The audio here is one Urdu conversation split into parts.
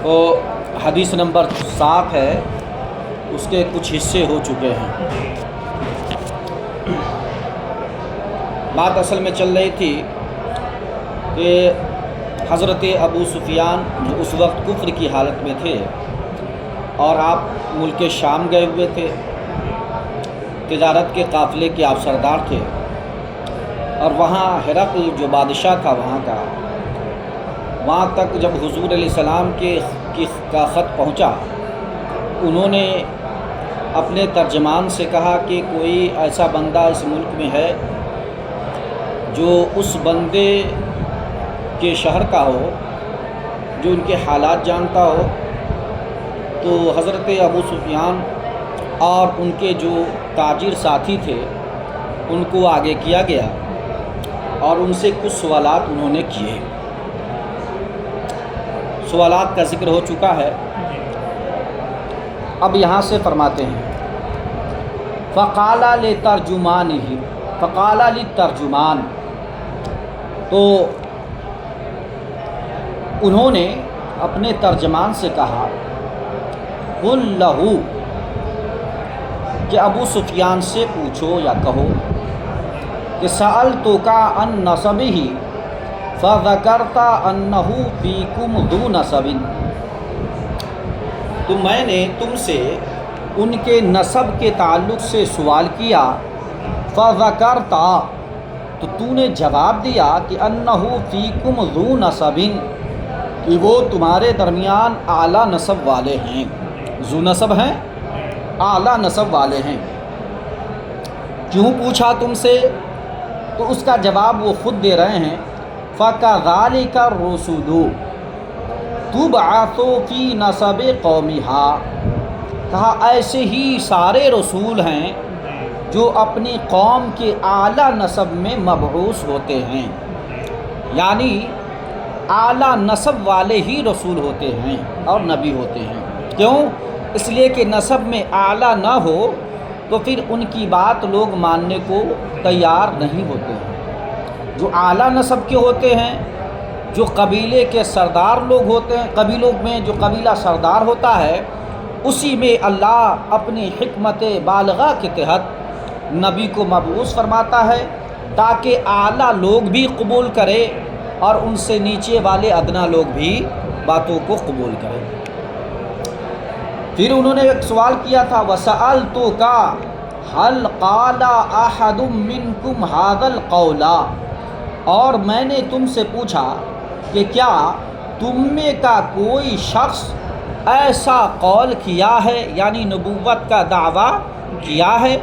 تو حدیث نمبر 7 ہے، اس کے کچھ حصے ہو چکے ہیں۔ بات اصل میں چل رہی تھی کہ حضرت ابو سفیان جو اس وقت کفر کی حالت میں تھے اور آپ ملک شام گئے ہوئے تھے، تجارت کے قافلے کے آپ سردار تھے، اور وہاں ہرقل جو بادشاہ تھا وہاں کا، وہاں تک جب حضور علیہ السلام کا خط پہنچا، انہوں نے اپنے ترجمان سے کہا کہ کوئی ایسا بندہ اس ملک میں ہے جو اس بندے کے شہر کا ہو، جو ان کے حالات جانتا ہو۔ تو حضرت ابو سفیان اور ان کے جو تاجر ساتھی تھے ان کو آگے کیا گیا اور ان سے کچھ سوالات انہوں نے کیے۔ سوالات کا ذکر ہو چکا ہے، اب یہاں سے فرماتے ہیں فقال لترجمانہ، فقال للترجمان، تو انہوں نے اپنے ترجمان سے کہا قل لہ، کہ ابو سفیان سے پوچھو یا کہو کہ سألتک عن نسبہ فذکرت انہ فیکم ذو نسب، تو میں نے تم سے ان کے نسب کے تعلق سے سوال کیا، فذکرت، تو تو نے جواب دیا کہ انہ فیکم ذو نسب، کہ وہ تمہارے درمیان اعلیٰ نسب والے ہیں۔ ذو نسب ہیں، اعلیٰ نسب والے ہیں۔ کیوں پوچھا تم سے؟ تو اس کا جواب وہ خود دے رہے ہیں، فَكَذَلِكَ الرُّسُلُ تُبْعَثُ فِي نَسَبِ قَوْمِهَا، کہا ایسے ہی سارے رسول ہیں جو اپنی قوم کے اعلیٰ نسب میں مبعوث ہوتے ہیں، یعنی اعلیٰ نسب والے ہی رسول ہوتے ہیں اور نبی ہوتے ہیں۔ کیوں؟ اس لیے کہ نسب میں اعلیٰ نہ ہو تو پھر ان کی بات لوگ ماننے کو تیار نہیں ہوتے ہیں۔ جو اعلیٰ نسب کے ہوتے ہیں، جو قبیلے کے سردار لوگ ہوتے ہیں، قبیلوں میں جو قبیلہ سردار ہوتا ہے، اسی میں اللہ اپنی حکمت بالغہ کے تحت نبی کو مبعوث فرماتا ہے تاکہ اعلیٰ لوگ بھی قبول کرے اور ان سے نیچے والے ادنا لوگ بھی باتوں کو قبول کریں۔ پھر انہوں نے ایک سوال کیا تھا، وَسَأَلْتُكَ هَلْ قَالَ أَحَدٌ مِّنْكُمْ هَذَا الْقَوْلَ، اور میں نے تم سے پوچھا کہ کیا تم میں کا کوئی شخص ایسا قول کیا ہے، یعنی نبوت کا دعویٰ کیا ہے،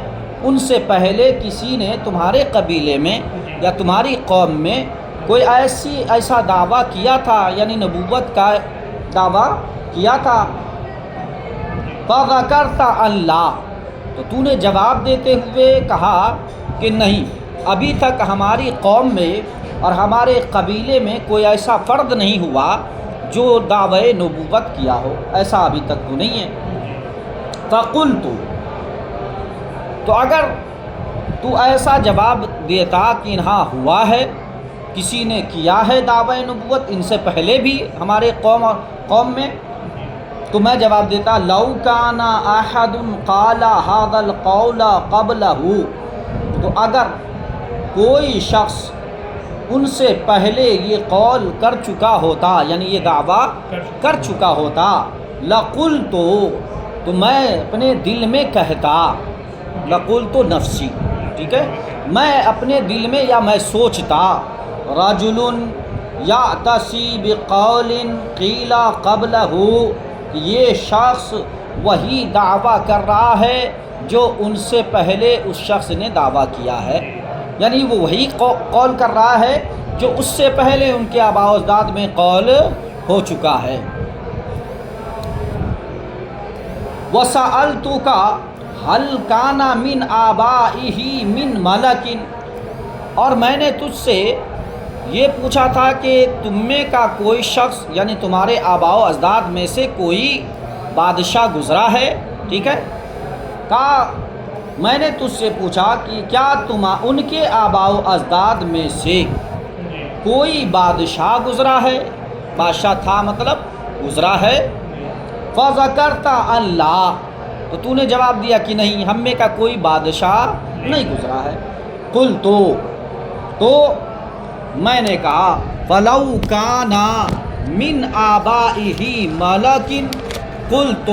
ان سے پہلے کسی نے تمہارے قبیلے میں یا تمہاری قوم میں کوئی ایسا دعویٰ کیا تھا، یعنی نبوت کا دعویٰ کیا تھا؟ فَذَكَرْتَ أَن لَا، تو تو نے جواب دیتے ہوئے کہا کہ نہیں، ابھی تک ہماری قوم میں اور ہمارے قبیلے میں کوئی ایسا فرد نہیں ہوا جو دعوی نبوت کیا ہو، ایسا ابھی تک تو نہیں ہے۔ فَقُلْتُ، تو اگر تو ایسا جواب دیتا کہ ہاں ہوا ہے، کسی نے کیا ہے دعوی نبوت ان سے پہلے بھی ہمارے قوم میں، تو میں جواب دیتا لَوْ كَانَ أَحَدٌ قَالَ هَذَا الْقَوْلَ قَبْلَهُ، تو اگر کوئی شخص ان سے پہلے یہ قول کر چکا ہوتا، یعنی یہ دعویٰ کر چکا ہوتا، لَقُلْتُ، تو میں اپنے دل میں کہتا، لَقُلْتُ نفسی، ٹھیک ہے، میں اپنے دل میں یا میں سوچتا، رَجُلٌ يَعْتَصِي بِقَوْلٍ قِيلَ قَبْلَهُ، یہ شخص وہی دعویٰ کر رہا ہے جو ان سے پہلے اس شخص نے دعویٰ کیا ہے، یعنی وہ وہی قول کر رہا ہے جو اس سے پہلے ان کے آباء و اجداد میں قول ہو چکا ہے۔ وَسَأَلْتُكَ هَلْ كَانَ مِنْ آبَائِهِ مِنْ مَلَكٍ، اور میں نے تجھ سے یہ پوچھا تھا کہ تم میں کا کوئی شخص، یعنی تمہارے آباء و اجداد میں سے کوئی بادشاہ گزرا ہے، ٹھیک ہے، کہا میں نے تجھ سے پوچھا کہ کیا ان کے آباء و اجداد میں سے کوئی بادشاہ گزرا ہے، بادشاہ تھا مطلب گزرا ہے؟ فذکرت اللہ، تو تو نے جواب دیا کہ نہیں، ہم میں کا کوئی بادشاہ نہیں گزرا ہے۔ قلت، تو میں نے کہا فلو کان من آبائہ ملک قلت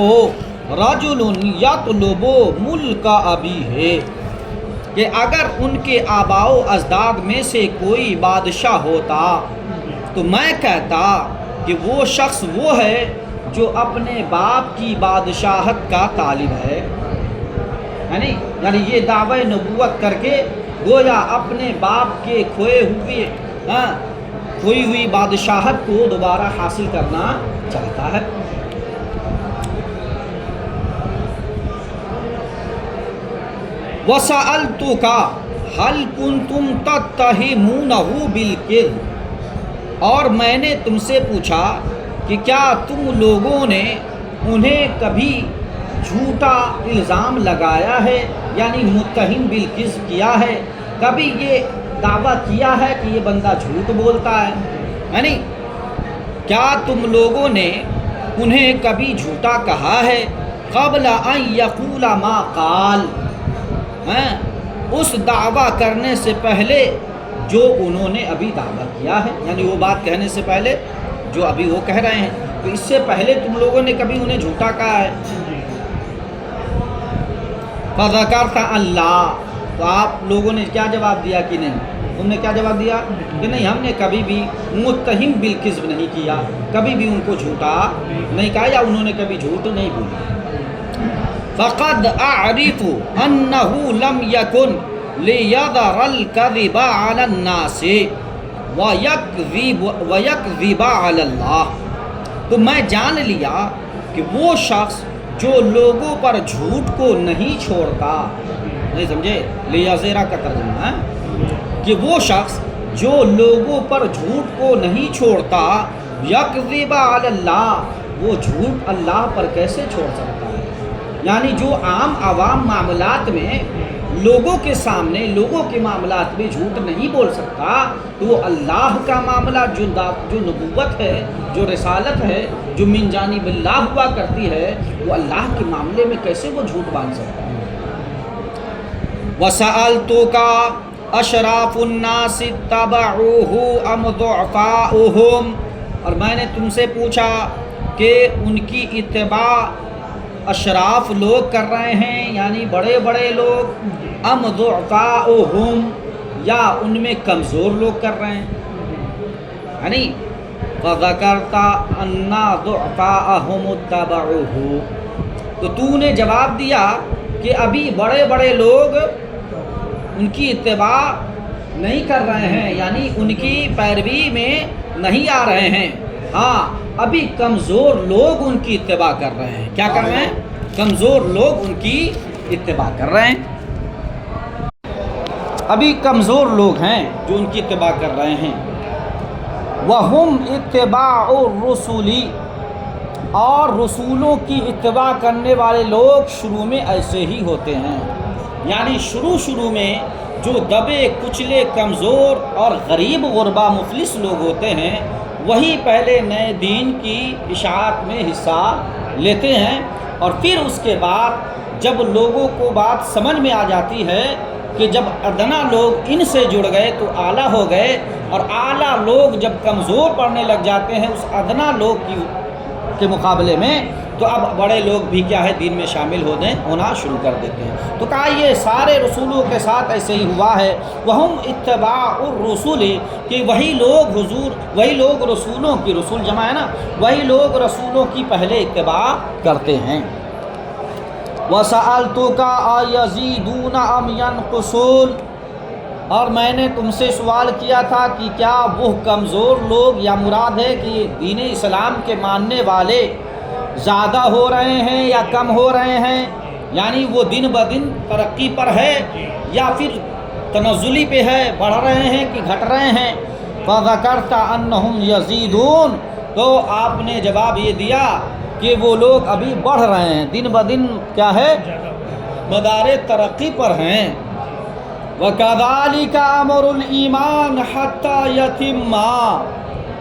رجل یطلب ملک ابیہ، کہ اگر ان کے آباء و اجداد میں سے کوئی بادشاہ ہوتا تو میں کہتا کہ وہ شخص وہ ہے جو اپنے باپ کی بادشاہت کا طالب ہے، یعنی یہ دعوی نبوت کر کے گویا اپنے باپ کے کھوئی ہوئی بادشاہت کو دوبارہ حاصل کرنا چاہتا ہے۔ وَسَأَلْتُكَ هَلْ كُنْتُمْ تَتَّهِمُونَهُ بِالْكِذْبِ، اور میں نے تم سے پوچھا کہ کیا تم لوگوں نے انہیں کبھی جھوٹا الزام لگایا ہے، یعنی متہم بالکذب کیا ہے، کبھی یہ دعویٰ کیا ہے کہ یہ بندہ جھوٹ بولتا ہے، یعنی کیا تم لوگوں نے انہیں کبھی جھوٹا کہا ہے قبل ان یقول ما قال، اس دعویٰ کرنے سے پہلے جو انہوں نے ابھی دعویٰ کیا ہے، یعنی وہ بات کہنے سے پہلے جو ابھی وہ کہہ رہے ہیں، تو اس سے پہلے تم لوگوں نے کبھی انہیں جھوٹا کہا ہے؟ فذکرت اللہ، تو آپ لوگوں نے کیا جواب دیا کہ نہیں، تم نے کیا جواب دیا کہ نہیں، ہم نے کبھی بھی متہم بالکذب نہیں کیا، کبھی بھی ان کو جھوٹا نہیں کہا، یا انہوں نے کبھی جھوٹ نہیں بولا۔ فقد اعرف انه لم يكن ليظهر الكذب على الناس ويكذب على الله، تو میں جان لیا کہ وہ شخص جو لوگوں پر جھوٹ کو نہیں چھوڑتا، نہیں سمجھے، لیظہر کا ترجمہ ہے کہ وہ شخص جو لوگوں پر جھوٹ کو نہیں چھوڑتا، یکذب علی اللہ، وہ جھوٹ اللہ پر کیسے چھوڑ سکتا ہے؟ یعنی جو عوام معاملات میں لوگوں کے سامنے، لوگوں کے معاملات میں جھوٹ نہیں بول سکتا، تو وہ اللہ کا معاملہ جو نبوت ہے، جو رسالت ہے، جو من جانب اللہ ہوا کرتی ہے، وہ اللہ کے معاملے میں کیسے وہ جھوٹ باندھ سکتا ہے؟ وَسَأَلْتُكَ اشراف الناس اتبعوه ام ضعفاؤهم، اور میں نے تم سے پوچھا کہ ان کی اتباع اشراف لوگ کر رہے ہیں، یعنی بڑے بڑے لوگ، ام ضعفاؤهم، یا ان میں کمزور لوگ کر رہے ہیں، یعنی فذکرت ان ضعفاءهم اتبعوه، تو تو نے جواب دیا کہ ابھی بڑے بڑے لوگ ان کی اتباع نہیں کر رہے ہیں، یعنی ان کی پیروی میں نہیں آ رہے ہیں، ہاں ابھی کمزور لوگ ان کی اتباع کر رہے ہیں۔ کیا کر رہے ہیں؟ کمزور لوگ ان کی اتباع کر رہے ہیں، ابھی کمزور لوگ ہیں جو ان کی اتباع کر رہے ہیں۔ وَهُمْ اتباع الرسل، اور رسولوں کی اتباع کرنے والے لوگ شروع میں ایسے ہی ہوتے ہیں، یعنی شروع میں جو دبے کچلے کمزور اور غریب غربا مفلس لوگ ہوتے ہیں، وہی پہلے نئے دین کی اشاعت میں حصہ لیتے ہیں، اور پھر اس کے بعد جب لوگوں کو بات سمجھ میں آ جاتی ہے کہ جب ادنا لوگ ان سے جڑ گئے تو اعلیٰ ہو گئے، اور اعلیٰ لوگ جب کمزور پڑنے لگ جاتے ہیں اس ادنا لوگ کے مقابلے میں، تو اب بڑے لوگ بھی کیا ہے، دین میں شامل ہونا شروع کر دیتے ہیں۔ تو کہا یہ سارے رسولوں کے ساتھ ایسے ہی ہوا ہے۔ وَهُمْ اتباع الرسل، کہ وہی لوگ رسولوں کی، رسول جمع ہے نا، وہی لوگ رسولوں کی پہلے اتباع کرتے ہیں۔ وَسَأَلْتُكَ أَيَزِيدُونَ أَمْ يَنْقُصُونَ، اور میں نے تم سے سوال کیا تھا کہ کیا وہ کمزور لوگ، یا مراد ہے کہ دین اسلام کے ماننے والے زیادہ ہو رہے ہیں یا کم ہو رہے ہیں، یعنی وہ دن بدن ترقی پر ہے یا پھر تنزلی پہ ہے، بڑھ رہے ہیں کہ گھٹ رہے ہیں؟ فذکرت انہم یزیدون، تو آپ نے جواب یہ دیا کہ وہ لوگ ابھی بڑھ رہے ہیں، دن بدن کیا ہے، مدار ترقی پر ہیں۔ وَكَذَلِكَ أَمْرُ الْإِيمَانِ حَتَّى يَتِمَّ،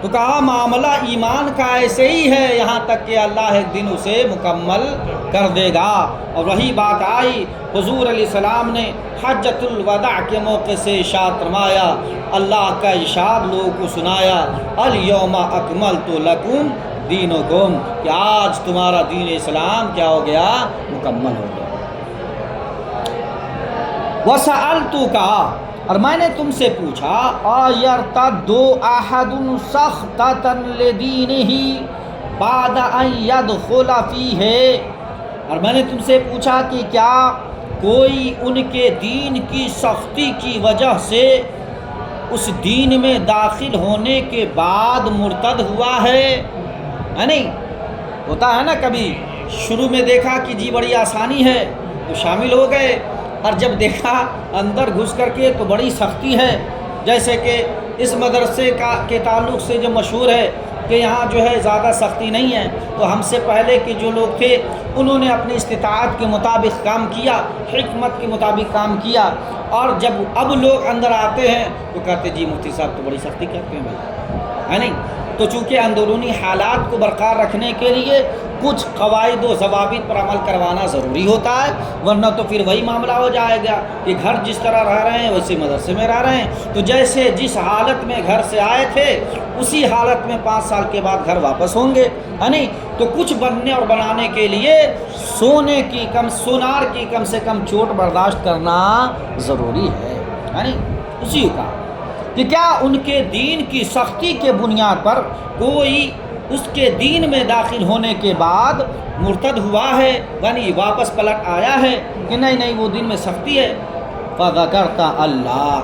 تو کہا معاملہ ایمان کا ایسے ہی ہے یہاں تک کہ اللہ ایک دن اسے مکمل کر دے گا۔ اور وہی بات آئی، حضور علیہ السلام نے حجۃ الوداع کے موقع سے ارشاد فرمایا، اللہ کا ارشاد لوگوں کو سنایا، الیوم اکملت لکم دینکم، کہ آج تمہارا دین اسلام کیا ہو گیا؟ مکمل ہو گیا۔ وَسَأَلْتُكَ، اور میں نے تم سے پوچھا، آیرتد احد سخطۃ لدینہ بعد ان يدخل فیہ، اور میں نے تم سے پوچھا کہ کیا کوئی ان کے دین کی سختی کی وجہ سے اس دین میں داخل ہونے کے بعد مرتد ہوا ہے؟ نہیں ہوتا ہے نا، کبھی شروع میں دیکھا کہ جی بڑی آسانی ہے تو شامل ہو گئے، اور جب دیکھا اندر گھس کر کے تو بڑی سختی ہے۔ جیسے کہ اس مدرسے کے تعلق سے جو مشہور ہے کہ یہاں جو ہے زیادہ سختی نہیں ہے، تو ہم سے پہلے کے جو لوگ تھے انہوں نے اپنی استطاعت کے مطابق کام کیا، حکمت کے مطابق کام کیا، اور جب اب لوگ اندر آتے ہیں تو کہتے جی مفتی صاحب تو بڑی سختی کرتے ہیں بھائی، ہے نہیں؟ تو چونکہ اندرونی حالات کو برقرار رکھنے کے لیے کچھ قواعد و ضوابط پر عمل کروانا ضروری ہوتا ہے، ورنہ تو پھر وہی معاملہ ہو جائے گا کہ گھر جس طرح رہ رہے ہیں ویسے مدرسے میں رہ رہے ہیں، تو جیسے جس حالت میں گھر سے آئے تھے اسی حالت میں 5 سال کے بعد گھر واپس ہوں گے، ہے نہیں؟ تو کچھ بننے اور بنانے کے لیے سونار کی کم سے کم چوٹ برداشت کرنا ضروری ہے نہیں؟ اسی کا کہ کیا ان کے دین کی سختی کے بنیاد پر کوئی اس کے دین میں داخل ہونے کے بعد مرتد ہوا ہے، یعنی واپس پلٹ آیا ہے کہ نہیں وہ دین میں سختی ہے؟ فذکرت اللہ،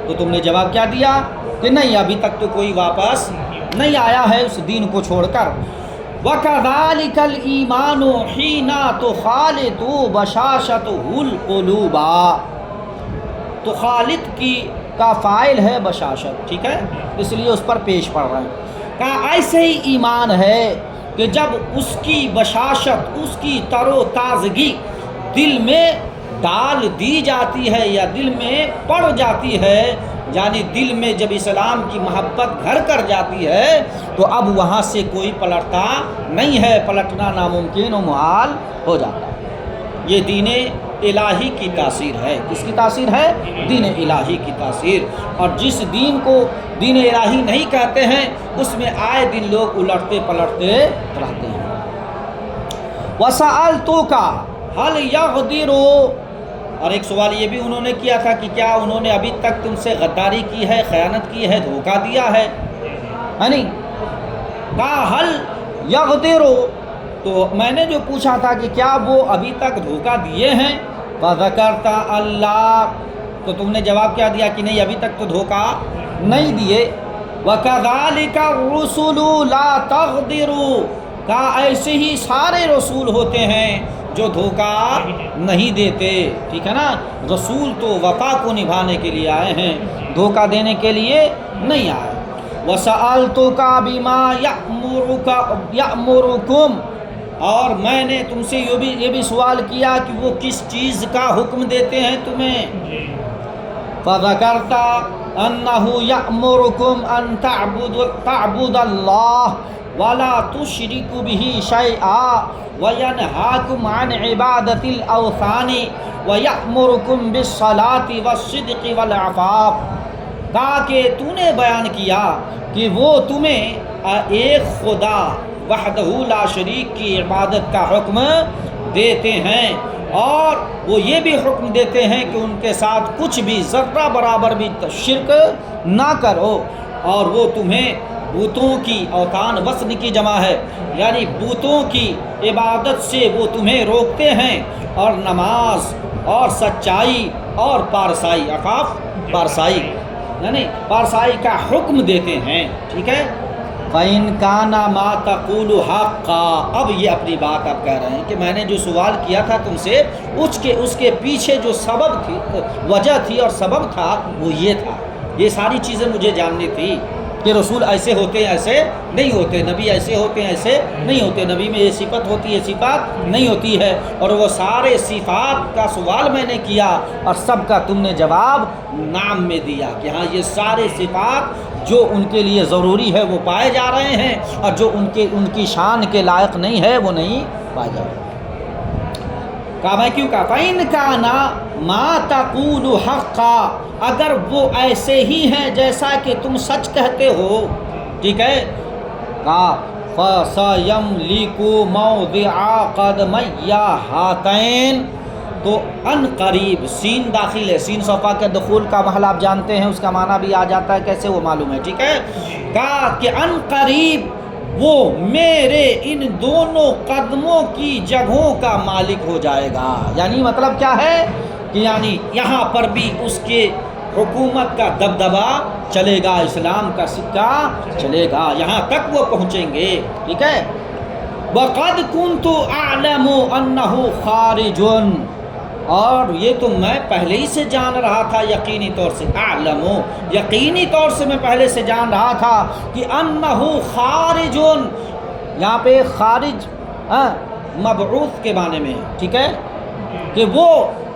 تو تم نے جواب کیا دیا کہ نہیں ابھی تک تو کوئی واپس نہیں آیا ہے اس دین کو چھوڑ کر۔ وَكَذَلِكَ الْإِيمَانُ حِينَ تُخَالِطُ بَشَاشَتُهُ الْقُلُوبَ، تو خالد کا فاعل ہے بشاشت، ٹھیک ہے، اس لیے اس پر پیش پڑ رہا ہے۔ کہا ایسے ہی ایمان ہے کہ جب اس کی بشاشت، اس کی تر و تازگی دل میں ڈال دی جاتی ہے یا دل میں پڑ جاتی ہے، یعنی دل میں جب اسلام کی محبت گھر کر جاتی ہے تو اب وہاں سے کوئی پلٹتا نہیں ہے، پلٹنا ناممکن و محال ہو جاتا ہے۔ یہ دین الہی کی تاثیر ہے۔ کس کی تاثیر ہے؟ دین الہی کی تاثیر۔ اور جس دین کو دین الہی نہیں کہتے ہیں اس میں آئے دن لوگ الٹتے پلٹتے رہتے ہیں۔ وَسَأَلْتُكَ هَلْ يَغْدِرُ، اور ایک سوال یہ بھی انہوں نے کیا تھا کہ کیا انہوں نے ابھی تک تم سے غداری کی ہے، خیانت کی ہے، دھوکہ دیا ہے نہیں؟ کہا حل یغدر، تو میں نے جو پوچھا تھا کہ کیا وہ ابھی تک دھوکہ دیے ہیں؟ فذکرت اللہ، تو تم نے جواب کیا دیا کہ نہیں ابھی تک تو دھوکہ نہیں دیے۔ وَكَذَلِكَ الرُّسُلُ لَا تَغْدِرُ، کہا ایسے ہی سارے رسول ہوتے ہیں جو دھوکہ نہیں دیتے، ٹھیک ہے نا؟ رسول تو وفا کو نبھانے کے لیے آئے ہیں، دھوکہ دینے کے لیے نہیں آئے۔ وَسَأَلْتُكَ بِمَا يَأْمُرُكُمْ، اور میں نے تم سے یہ بھی سوال کیا کہ وہ کس چیز کا حکم دیتے ہیں تمہیں؟ فَذَكَرْتَ أَنَّهُ يَأْمُرُكُمْ أَن تَعْبُدَ اللَّهَ وَلَا تُشْرِكُ بِهِ شَيْئًا وَيَنْهَاكُمْ عَنْ عِبَادَةِ الْأَوْثَانِ وَيَأْمُرُكُمْ بِالصَّلَاةِ وَالصِّدْقِ وَالْعَفَافِ، کہا کہ تو نے بیان کیا کہ وہ تمہیں ایک خدا وحدہ لا شریک کی عبادت کا حکم دیتے ہیں، اور وہ یہ بھی حکم دیتے ہیں کہ ان کے ساتھ کچھ بھی ذرہ برابر بھی شرک نہ کرو، اور وہ تمہیں بتوں کی، اوثان وثن کی جمع ہے، یعنی بتوں کی عبادت سے وہ تمہیں روکتے ہیں، اور نماز اور سچائی اور پارسائی، عفاف پارسائی، یعنی پارسائی کا حکم دیتے ہیں، ٹھیک ہے۔ فَإِنْ كَانَ مَا تَقُولُ حَقًّا، اب یہ اپنی بات آپ کہہ رہے ہیں کہ میں نے جو سوال کیا تھا تم سے اس کے پیچھے جو سبب تھی، وجہ تھی اور سبب تھا وہ یہ تھا، یہ ساری چیزیں مجھے جاننی تھی کہ رسول ایسے ہوتے ہیں ایسے نہیں ہوتے، نبی ایسے ہوتے ہیں ایسے نہیں ہوتے، نبی میں یہ صفت ہوتی ہے صفات نہیں ہوتی ہے، اور وہ سارے صفات کا سوال میں نے کیا اور سب کا تم نے جواب نام میں دیا کہ ہاں یہ سارے صفات جو ان کے لیے ضروری ہے وہ پائے جا رہے ہیں، اور جو ان کی شان کے لائق نہیں ہے وہ نہیں پائے جا رہے۔ کہا میں کیوں کہا فَإِنْ كَانَ مَا تَقُولُ حَقًّا، اگر وہ ایسے ہی ہیں جیسا کہ تم سچ کہتے ہو، ٹھیک ہے، کہا فَسَيَمْلِكُ مَوْضِعَ قَدَمَيَّ ہَاتَيْنِ، تو ان قریب سین داخل ہے، سین صفا کے دخول کا محل آپ جانتے ہیں، اس کا معنی بھی آ جاتا ہے، کیسے وہ معلوم ہے، ٹھیک ہے، کہا کہ ان قریب وہ میرے ان دونوں قدموں کی جگہوں کا مالک ہو جائے گا۔ یعنی مطلب کیا ہے کہ یعنی یہاں پر بھی اس کے حکومت کا دبدبا چلے گا، اسلام کا سکہ چلے گا، یہاں تک وہ پہنچیں گے، ٹھیک ہے۔ وَقَدْ كُنْتُ أَعْلَمُ أَنَّهُ خَارِجٌ، اور یہ تو میں پہلے ہی سے جان رہا تھا، یقینی طور سے، اعلم، یقینی طور سے میں پہلے سے جان رہا تھا کہ انہ خارج، یہاں پہ خارج مبعوث کے معنی میں، ٹھیک ہے، کہ وہ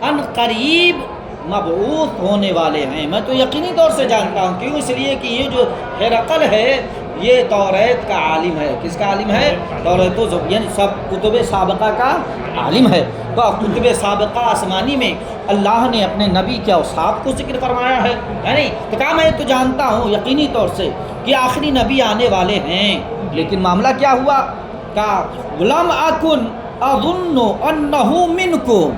ان قریب مبعوث ہونے والے ہیں، میں تو یقینی طور سے جانتا ہوں، کیوں؟ اس لیے کہ یہ جو ہرقل ہے یہ توریت کا عالم ہے۔ کس کا عالم ہے؟ توریت و زبور، یعنی سب کتب سابقہ کا عالم ہے۔ تو کتب سابقہ آسمانی میں اللہ نے اپنے نبی کے اوصاف کو ذکر فرمایا ہے، یعنی تو کہا میں تو جانتا ہوں یقینی طور سے کہ آخری نبی آنے والے ہیں، لیکن معاملہ کیا ہوا؟ کہا لم اکن اظن انہ منکم،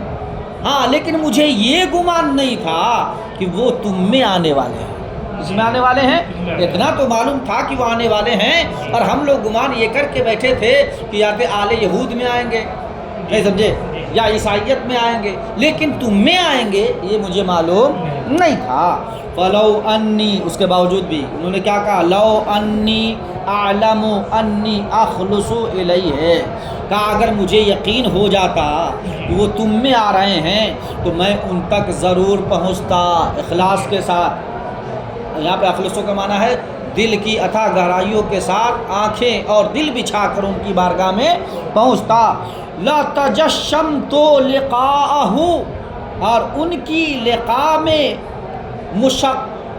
ہاں لیکن مجھے یہ گمان نہیں تھا کہ وہ تم میں آنے والے ہیں۔ اس میں آنے والے ہیں اتنا تو معلوم تھا کہ وہ آنے والے ہیں، اور ہم لوگ گمان یہ کر کے بیٹھے تھے کہ یا کہ آل یہود میں آئیں گے، نہیں سمجھے، یا عیسائیت میں آئیں گے، لیکن تم میں آئیں گے یہ مجھے معلوم نہیں تھا۔ فلو انی، اس کے باوجود بھی انہوں نے کیا کہا؟ لو انی اعلم انی اخلص الیہ، کہا اگر مجھے یقین ہو جاتا کہ وہ تم میں آ رہے ہیں تو میں ان تک ضرور پہنچتا اخلاص کے ساتھ۔ یہاں پہ اخلصوں کا معنی ہے دل کی اتھا گہرائیوں کے ساتھ آنکھیں اور دل بچھا کر ان کی بارگاہ میں پہنچتا۔ لَتَجَشَّمْتُ لِقَاءَهُ، اور ان کی لقاء میں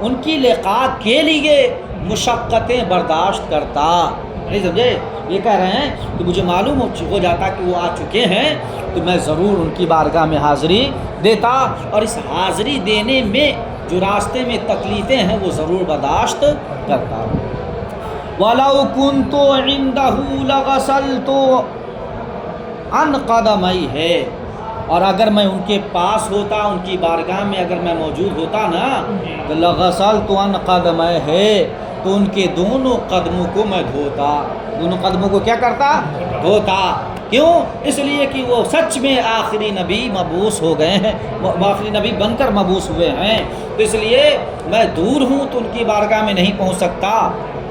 ان کی لقاء کے لیے مشقتیں برداشت کرتا، نہیں سمجھے، یہ کہہ رہے ہیں کہ مجھے معلوم ہو جاتا کہ وہ آ چکے ہیں تو میں ضرور ان کی بارگاہ میں حاضری دیتا، اور اس حاضری دینے میں جو راستے میں تکلیفیں ہیں وہ ضرور برداشت کرتا۔ وَلَوْ كُنْتُ عِنْدَهُ لَغَسَلْتُ عَنْ قَدَمَيْهِ، اور اگر میں ان کے پاس ہوتا، ان کی بارگاہ میں اگر میں موجود ہوتا نا، تو لَغَسَلْتُ عَنْ قَدَمَيْهِ، تو ان کے دونوں قدموں کو میں دھوتا، دونوں قدموں کو کیا کرتا؟ دھوتا۔ کیوں؟ اس لیے کہ وہ سچ میں آخری نبی مبعوث ہو گئے ہیں، آخری نبی بن کر مبعوث ہوئے ہیں، تو اس لیے میں دور ہوں تو ان کی بارگاہ میں نہیں پہنچ سکتا۔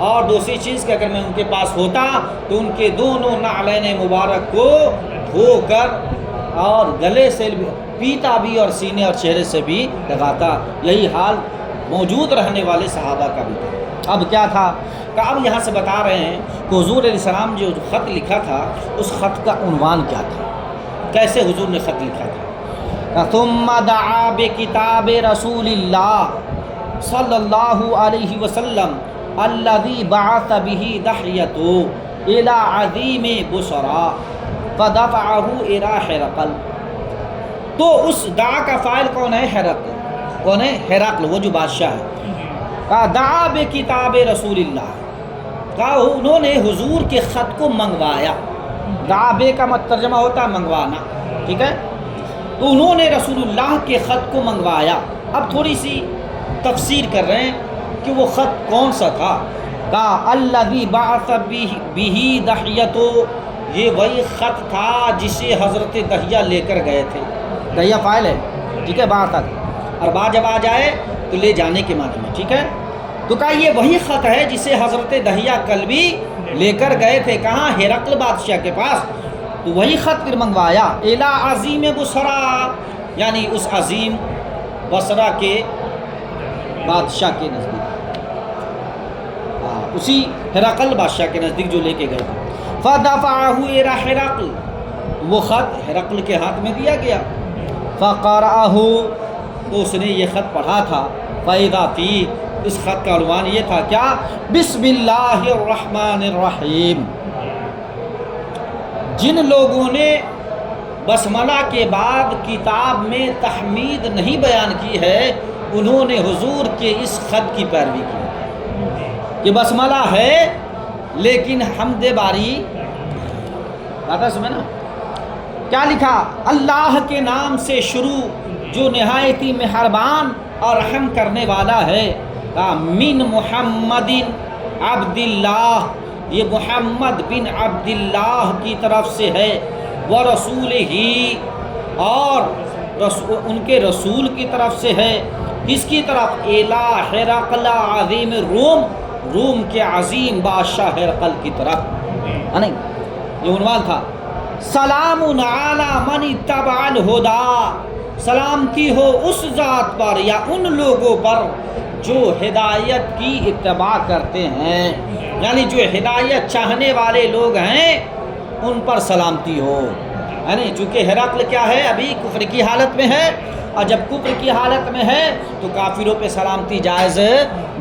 اور دوسری چیز کہ اگر میں ان کے پاس ہوتا تو ان کے دونوں نعلین مبارک کو دھو کر اور گلے سے پیتا بھی اور سینے اور چہرے سے بھی لگاتا۔ یہی حال موجود رہنے والے صحابہ کا بھی تھا۔ اب کیا تھا کہ اب یہاں سے بتا رہے ہیں کہ حضور علیہ السلام جو خط لکھا تھا اس خط کا عنوان کیا تھا، کیسے حضور نے خط لکھا تھا؟ ثم دعا بکتاب رسول اللہ صلی اللہ علیہ وسلم الذی بعث به دحیۃ الی عظیم بصرا فدفعہ الی ہرقل۔ تو اس دعا کا فاعل کون ہے؟ ہرقل۔ کون ہے؟ ہرقل، وہ جو بادشاہ ہے۔ کہا دعا بکتاب رسول اللہ، کہا انہوں نے حضور کے خط کو منگوایا۔ دعا بے کا ترجمہ ہوتا ہے منگوانا، ٹھیک ہے، تو انہوں نے رسول اللہ کے خط کو منگوایا۔ اب تھوڑی سی تفسیر کر رہے ہیں کہ وہ خط کون سا تھا۔ کہا الذی بعث بہ دحیۃ، یہ وہی خط تھا جسے حضرت دحیہ لے کر گئے تھے۔ دحیہ فاعل ہے، ٹھیک ہے، بعث، اور بعد جب آ جائے تو لے جانے کے معنی میں، ٹھیک ہے، تو کہا یہ وہی خط ہے جسے حضرت دحیہ کلبی لے کر گئے تھے، کہاں؟ ہرقل بادشاہ کے پاس۔ تو وہی خط پھر منگوایا، الی عظیم بصرا، یعنی اس عظیم بصرہ کے بادشاہ کے نزدیک، اسی ہرقل بادشاہ کے نزدیک جو لے کے گئے تھے۔ فدفعہ الی ہرقل، وہ خط ہرقل کے ہاتھ میں دیا گیا۔ فقرأہ، تو اس نے یہ خط پڑھا تھا۔ فإذا فیہ، اس خط کا عنوان یہ تھا کیا؟ بسم اللہ الرحمن الرحیم۔ جن لوگوں نے بسملہ کے بعد کتاب میں تحمید نہیں بیان کی ہے انہوں نے حضور کے اس خط کی پیروی کی کہ بسملہ ہے لیکن حمد باری بات سمجھے نا کیا لکھا؟ اللہ کے نام سے شروع جو نہایت ہی مہربان اور رحم کرنے والا ہے۔ من محمد عبداللہ، یہ محمد بن عبداللہ کی طرف سے ہے، ورسولہ، اور ان کے رسول کی طرف سے ہے۔ کس کی طرف؟ الی ہرقل عظیم روم کے عظیم بادشاہ ہرقل کی طرف، ہے نہیں؟ یہ عنوان تھا۔ سلام علی من اتبع الہدی، سلامتی ہو اس ذات پر یا ان لوگوں پر جو ہدایت کی اتباع کرتے ہیں، یعنی جو ہدایت چاہنے والے لوگ ہیں ان پر سلامتی ہو، ہے نہیں؟ چونکہ ہرقل کیا ہے؟ ابھی کفر کی حالت میں ہے، اور جب کفر کی حالت میں ہے تو کافروں پہ سلامتی جائز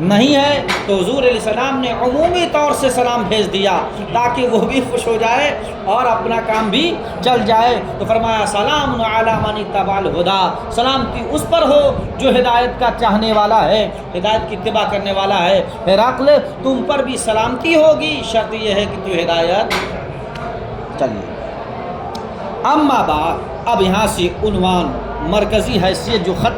نہیں ہے، تو حضور علیہ السلام نے عمومی طور سے سلام بھیج دیا تاکہ وہ بھی خوش ہو جائے اور اپنا کام بھی چل جائے۔ تو فرمایا سلام علی من اتبع الہدی، سلامتی اس پر ہو جو ہدایت کا چاہنے والا ہے، ہدایت کی اتباع کرنے والا ہے۔ ہرقل تم پر بھی سلامتی ہوگی، شرط یہ ہے کہ تو ہدایت چلیے۔ اما بعد، اب یہاں سے عنوان مرکزی حیثیت جو خط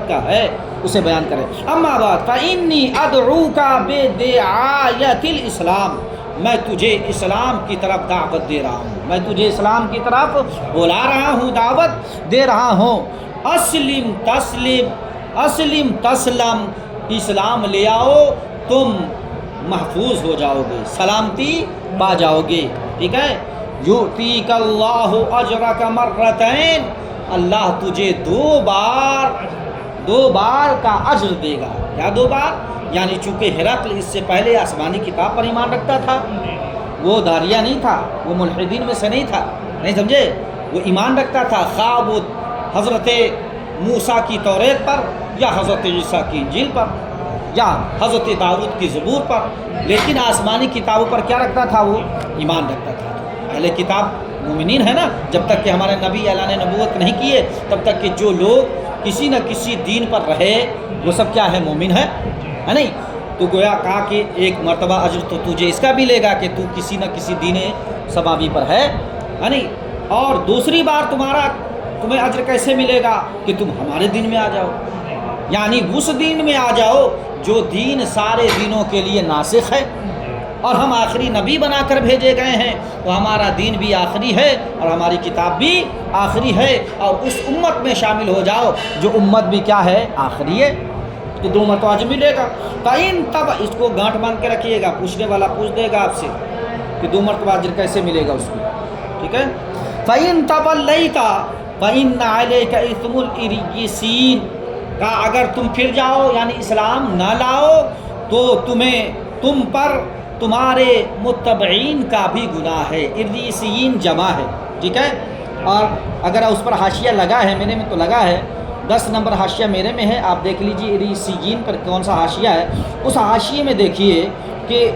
کا ہے اسے بیان کریں۔ اما بعد فإنی ادعوک بدعایت الاسلام، میں تجھے اسلام کی طرف دعوت دے رہا ہوں، میں تجھے اسلام کی طرف بلا رہا ہوں، دعوت دے رہا ہوں۔ اسلم تسلم، اسلام لے آؤ تم محفوظ ہو جاؤ گے، سلامتی پا جاؤ گے، ٹھیک ہے؟ یؤتیک اللہ اجرک مرتین، اللہ تجھے دو بار کا اجر دے گا۔ کیا دو بار؟ یعنی چونکہ ہرقل اس سے پہلے آسمانی کتاب پر ایمان رکھتا تھا، وہ داریہ نہیں تھا، وہ ملحدین میں سے نہیں تھا، نہیں سمجھے؟ وہ ایمان رکھتا تھا، خواہ وہ حضرت موسیٰ کی توریت پر یا حضرت عیسیٰ کی انجیل پر یا حضرت داؤد کی زبور پر، لیکن آسمانی کتابوں پر کیا رکھتا تھا؟ وہ ایمان رکھتا تھا۔ اہل کتاب مومنین ہے نا، جب تک کہ ہمارے نبی اعلان نبوت نہیں کیے تب تک کہ جو لوگ کسی نہ کسی دین پر رہے وہ سب کیا ہے؟ مومن ہے نہیں؟ تو گویا کہا کہ ایک مرتبہ اجر تو تجھے اس کا بھی لے گا کہ تو کسی نہ کسی دین سماوی پر ہے نہیں؟ اور دوسری بار تمہیں اجر کیسے ملے گا؟ کہ تم ہمارے دین میں آ جاؤ، یعنی اس دین میں آ جاؤ جو دین سارے دینوں کے لیے ناسخ ہے، اور ہم آخری نبی بنا کر بھیجے گئے ہیں، تو ہمارا دین بھی آخری ہے اور ہماری کتاب بھی آخری ہے، اور اس امت میں شامل ہو جاؤ جو امت بھی کیا ہے؟ آخری ہے۔ تو دو مرتبہ اجر ملے گا۔ فَإِن تب، اس کو گانٹھ باندھ کے رکھیے گا، پوچھنے والا پوچھ دے گا آپ سے کہ دو مرتبہ اجر کیسے ملے گا اس کو، ٹھیک ہے؟ فَإِن تَوَلَّيْتَ فَإِنَّ عَلَيْكَ إِثْمُ الْإِرِجِّينَ، کا اگر تم پھر جاؤ یعنی اسلام نہ لاؤ تو تم پر تمہارے متبعین کا بھی گناہ ہے۔ اریسیین جمع ہے، ٹھیک ہے؟ اور اگر اس پر حاشیہ لگا ہے، میرے میں تو لگا ہے، 10 نمبر حاشیہ میرے میں ہے، آپ دیکھ لیجئے اریسیین پر کون سا حاشیہ ہے۔ اس حاشیے میں دیکھیے کہ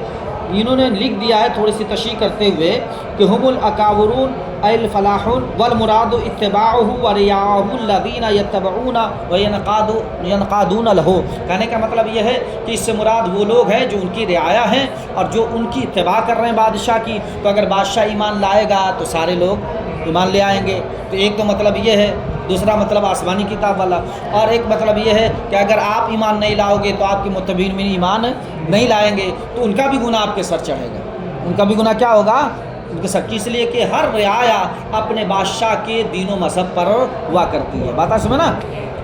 انہوں نے لکھ دیا ہے تھوڑی سی تشریح کرتے ہوئے کہ ہم الاکابرون الفلاحون والمراد اتباعہ ورعاہ الذین یتبعون وینقادون لہ، کہنے کا مطلب یہ ہے کہ اس سے مراد وہ لوگ ہیں جو ان کی رعایا ہیں اور جو ان کی اتباع کر رہے ہیں بادشاہ کی۔ تو اگر بادشاہ ایمان لائے گا تو سارے لوگ ایمان لے آئیں گے، تو ایک تو مطلب یہ ہے، دوسرا مطلب آسمانی کتاب والا، اور ایک مطلب یہ ہے کہ اگر آپ ایمان نہیں لاؤ گے تو آپ کے متبعین میں ایمان نہیں لائیں گے تو ان کا بھی گناہ آپ کے سر چڑھے گا، ان کا بھی گناہ کیا ہوگا؟ ان کے سر کی، اس لیے کہ ہر رعایا اپنے بادشاہ کے دین و مذہب پر ہوا کرتی ہے۔ بات سمجھے نا؟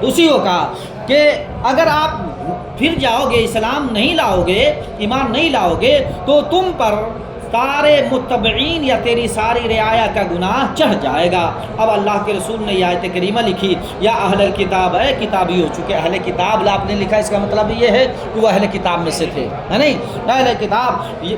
اسی کو کہا کہ اگر آپ پھر جاؤ گے، اسلام نہیں لاؤ گے، ایمان نہیں لاؤ گے، تو تم پر سارے متبعین یا تیری ساری رعایا کا گناہ چڑھ جائے گا۔ اب اللہ کے رسول نے یہ آیت کریمہ لکھی، یا اہل الکتاب، ہے کتابی ہو چکے اہل کتاب آپ نے لکھا، اس کا مطلب یہ ہے کہ وہ اہل کتاب میں سے تھے، ہے نہیں؟ اہل کتاب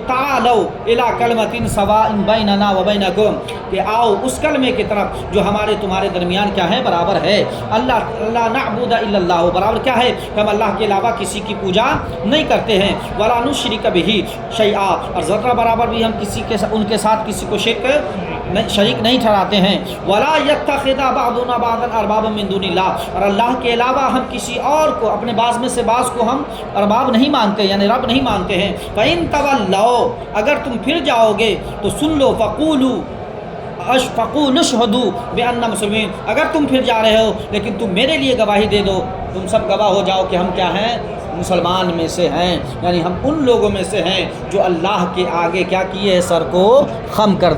تعالوا الی کلمۃ سواء بیننا و بینکم، کہ آؤ اس کلمے کی طرف جو ہمارے تمہارے درمیان کیا ہے، برابر ہے۔ اللہ نعبد الا اللہ، برابر کیا ہے کہ ہم اللہ کے علاوہ کسی کی پوجا نہیں کرتے ہیں، ولا نشرک بہ شیئا، اور ذرہ برابر بھی ہم کسی کے ان کے ساتھ کسی کو شریک نہیں ٹھہراتے ہیں، ولا یتخذ بعضنا بعضا اربابا من دون اللہ، اور اللہ کے علاوہ ہم کسی اور کو، اپنے بعض میں سے بعض کو ہم ارباب نہیں مانتے، یعنی رب نہیں مانتے ہیں۔ فإن تولوا، اگر تم پھر جاؤ گے تو سن لو، فقولوا نشہدوا بأننا مسلمین، اگر تم پھر جا رہے ہو لیکن تم میرے لیے گواہی دے دو، تم سب گواہ ہو جاؤ کہ ہم کیا ہیں، مسلمان میں سے ہیں، یعنی ہم ان لوگوں میں سے ہیں جو اللہ کے آگے کیا کیے، سر کو خم کر دیا۔